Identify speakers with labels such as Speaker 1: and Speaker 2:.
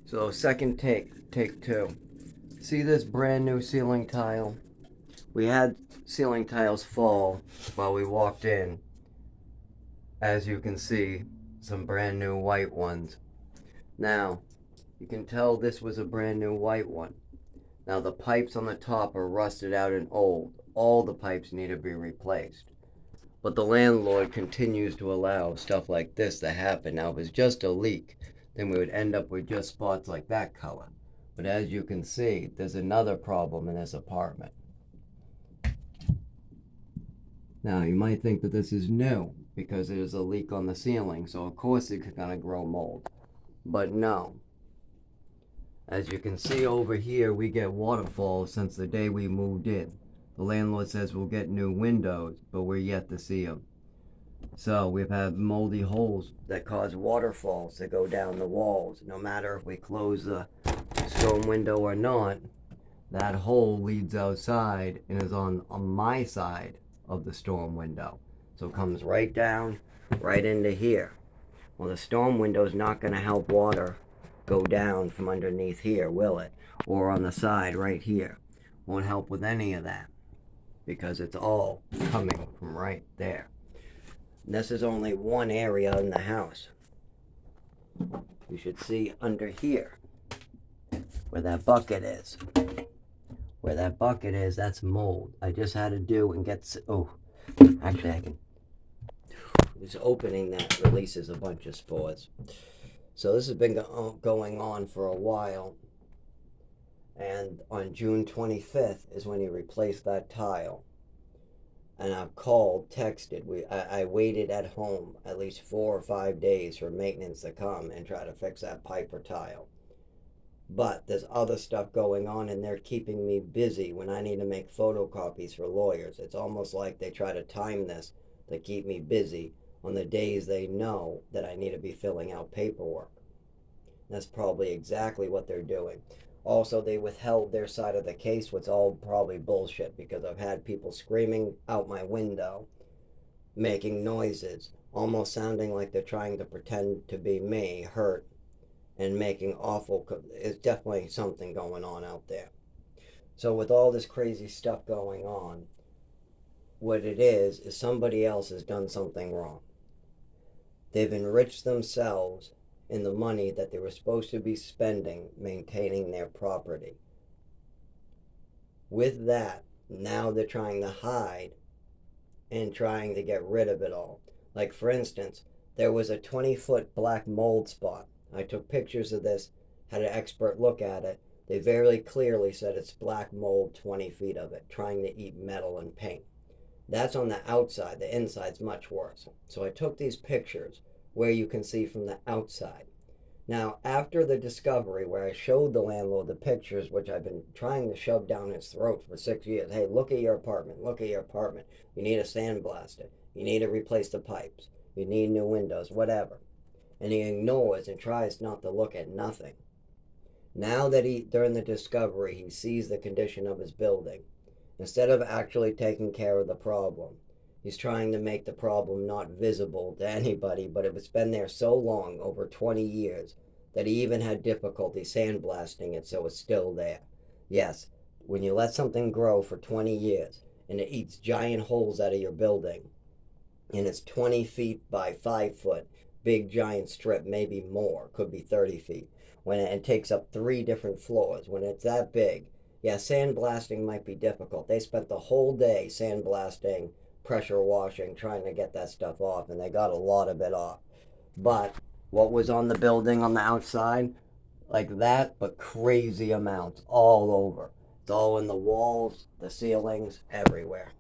Speaker 1: So second take two. See this brand new ceiling tile? We had ceiling tiles fall while we walked in. As you can see, some brand new white ones. Now, you can tell this was a brand new white one. Now the pipes on the top are rusted out and old. All the pipes need to be replaced. But the landlord continues to allow stuff like this to happen. Now, if it's just a leak, then we would end up with just spots like that color. But as you can see, there's another problem in this apartment. Now, you might think that this is new because there's a leak on the ceiling, so of course it's gonna grow mold. But no. As you can see over here, we get waterfalls since the day we moved in. The landlord says we'll get new windows, but we're yet to see them. So we've had moldy holes that cause waterfalls to go down the walls. No matter if we close the storm window or not, that hole leads outside and is on my side of the storm window. So it comes right down, right into here. Well, the storm window is not going to help water go down from underneath here, will it? Or on the side right here. Won't help with any of that because it's all coming from right there. This is only one area in the house. You should see under here where that bucket is. Where that bucket is, that's mold. I just had to do and get, oh, actually I can, this opening that releases a bunch of spores. So this has been going on for a while. And on June 25th is when he replaced that tile. And I've called, texted. I waited at home at least 4 or 5 days for maintenance to come and try to fix that pipe or tile. But there's other stuff going on and they're keeping me busy when I need to make photocopies for lawyers. It's almost like they try to time this to keep me busy on the days they know that I need to be filling out paperwork. That's probably exactly what they're doing. Also, they withheld their side of the case, which is all probably bullshit because I've had people screaming out my window, making noises, almost sounding like they're trying to pretend to be me, hurt, and making awful. It's definitely something going on out there. So, with all this crazy stuff going on, what it is somebody else has done something wrong. They've enriched themselves in the money that they were supposed to be spending maintaining their property. With that, now they're trying to hide and trying to get rid of it all. Like, for instance, there was a 20-foot black mold spot. I took pictures of this, had an expert look at it. They very clearly said it's black mold, 20 feet of it, trying to eat metal and paint. That's on the outside. The inside's much worse. So I took these pictures where you can see from the outside. Now, after the discovery where I showed the landlord the pictures, which I've been trying to shove down his throat for 6 years, hey, look at your apartment, look at your apartment. You need to sandblast it. You need to replace the pipes. You need new windows, whatever. And he ignores and tries not to look at nothing. Now that during the discovery, he sees the condition of his building, instead of actually taking care of the problem, he's trying to make the problem not visible to anybody, but it's been there so long, over 20 years, that he even had difficulty sandblasting it so it's still there. Yes, when you let something grow for 20 years and it eats giant holes out of your building, and it's 20 feet by 5 foot, big giant strip, maybe more, could be 30 feet, when it takes up 3 different floors, when it's that big, yeah, sandblasting might be difficult. They spent the whole day sandblasting, pressure washing, trying to get that stuff off, and they got a lot of it off. But what was on the building on the outside, like that, but crazy amounts all over. It's all in the walls, the ceilings, everywhere.